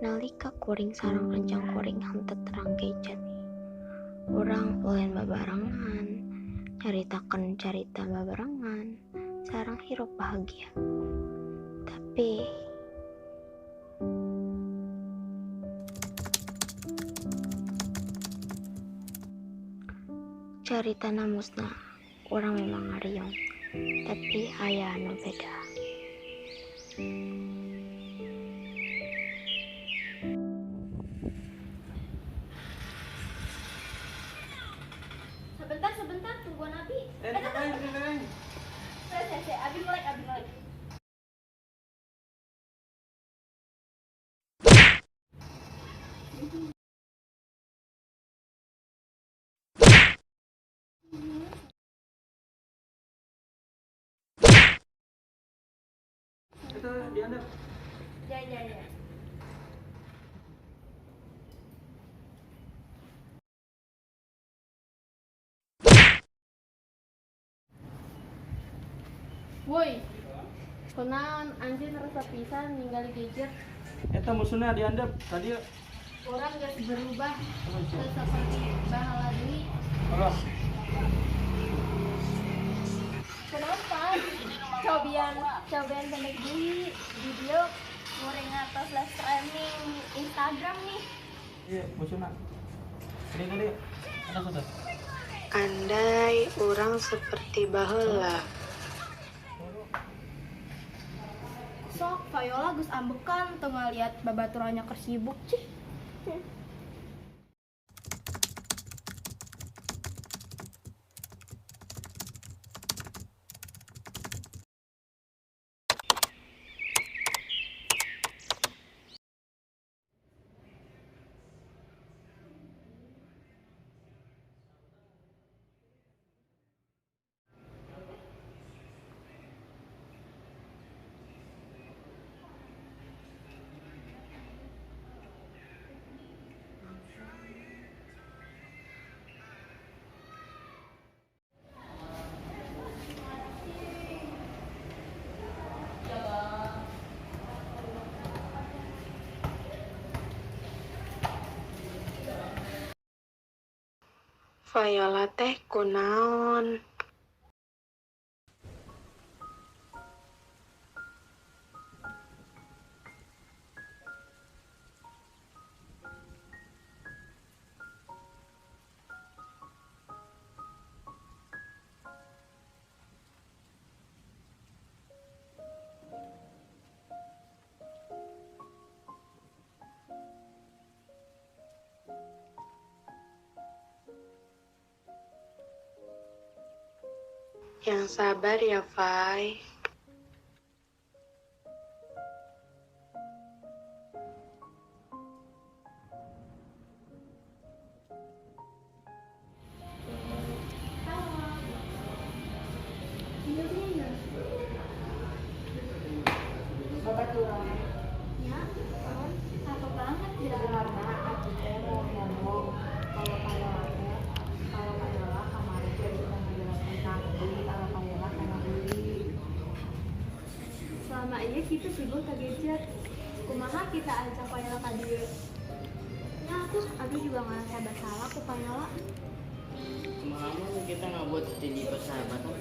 Nalika kuring sareng rencang kuring henteu terang gadget. Urang ulin babarengan, nyaritakeun carita babarengan, sareng hirup bahagia. Tapi caritana musnah, urang memang ngariung, tapi aya anu beda. Sebentar, tungguan Abi. Ngapain? Saya, Abi melek. Itu diandap. Ya. Woi, kunaon anjeun rasa pisan ninggali gadget. Eta musuhna diandap tadi. Orang geus berubah teu saperti bahala deui. Allah. Kenapa? Cobian pendek deui video goreng atas live streaming Instagram nih. Iya, musuhna. Ini kali. Ada foto. Andai urang seperti baheula. Sok Viola geus ambekan teu ngaliat babaturannya keur sibuk cih. Viola teh kunaon? Yang sabar ya, Fai. Ya, cakep banget ya. Karena aku teh mau ngomong kalau Kayola kemarin tuh bisa menjelaskan tentang kalau Kayola karena beli. Selama ini kita sibuk ke gadget. Kumaha kita ajak Viola ka dieu. Ya terus Abi juga ngerasa bersalah ku Viola. Kemarin kita nggak buat jadi persahabatan.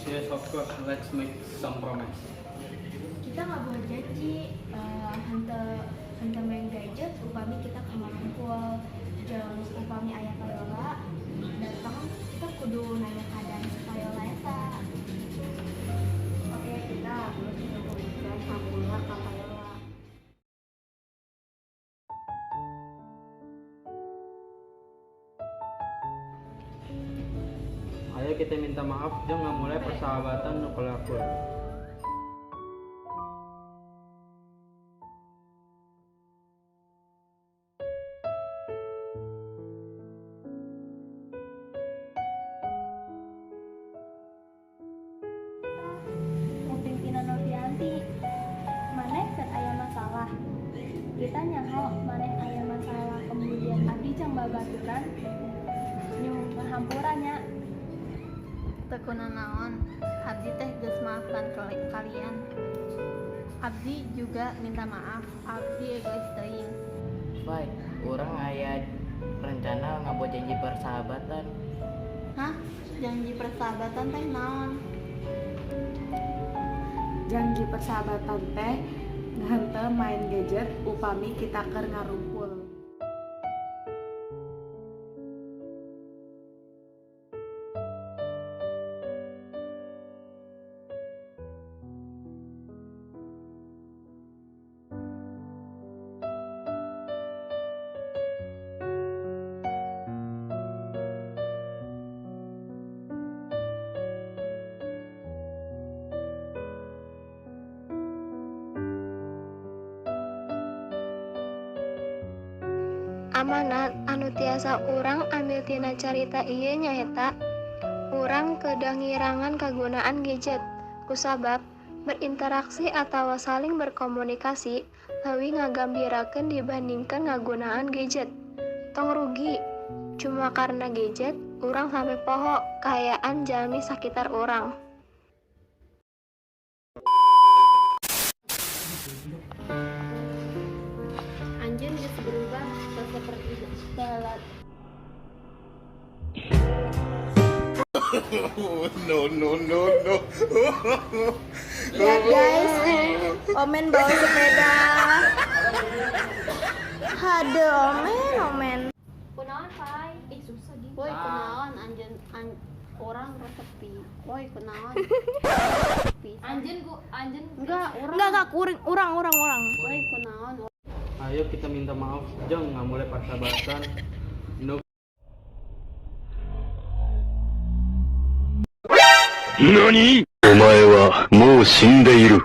Yes, of course. Let's make some promise. Kita nggak boleh janji henteu main gadget upami kita kamar ngumpul jeung upami aya Viola datang kita kudu nanya keadaan si Viola eta. Oke, kita harus menghubungkan Hamula ke Kayola. Ayo kita minta maaf jeung ngamulai persahabatan nu kalakuan. Pimpinan Novianti, maneh kan aya masalah. Kita nyaho maneh aya masalah kemudian Abi can babaturan nyung ngahampurannya. Teu kunaon naon, abdi teh geus maafkan kalian. Abdi juga minta maaf. Abdi egois teuing. Baik, orang aya rencana ngabuat janji persahabatan. Hah? Janji persahabatan teh naon? Janji persahabatan teh ngahenteu main gadget upami kita keur ngarumpul. Amanat anu tiasa urang ambil tina carita ieu nyaeta urang kedah ngirangan kagunaan gadget kusabab berinteraksi atawa saling berkomunikasi leuwih ngagambirakeun dibandingkan ngagunaan gadget. Tong rugi cuma karena gadget urang sampai poho kahayaan jalmi sakitar urang. Anjeun geus berubah seperti dalat. Lihat guys, Omen bawa sepeda. Haduh, Omen. Kunaon, Pai? Susah gitu. Woi, kunaon anjeun orang resepi. Woi, kunaon? Anjeun Enggak kurang orang. Woi, kunaon? Ayo kita minta maaf, jeung ngamulai persahabatan nu 何？お前はもう死んでいる。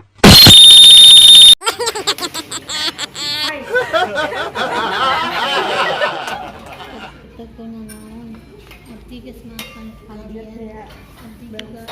Teu naon. Abdi geus maafkan kalian. Abdi juga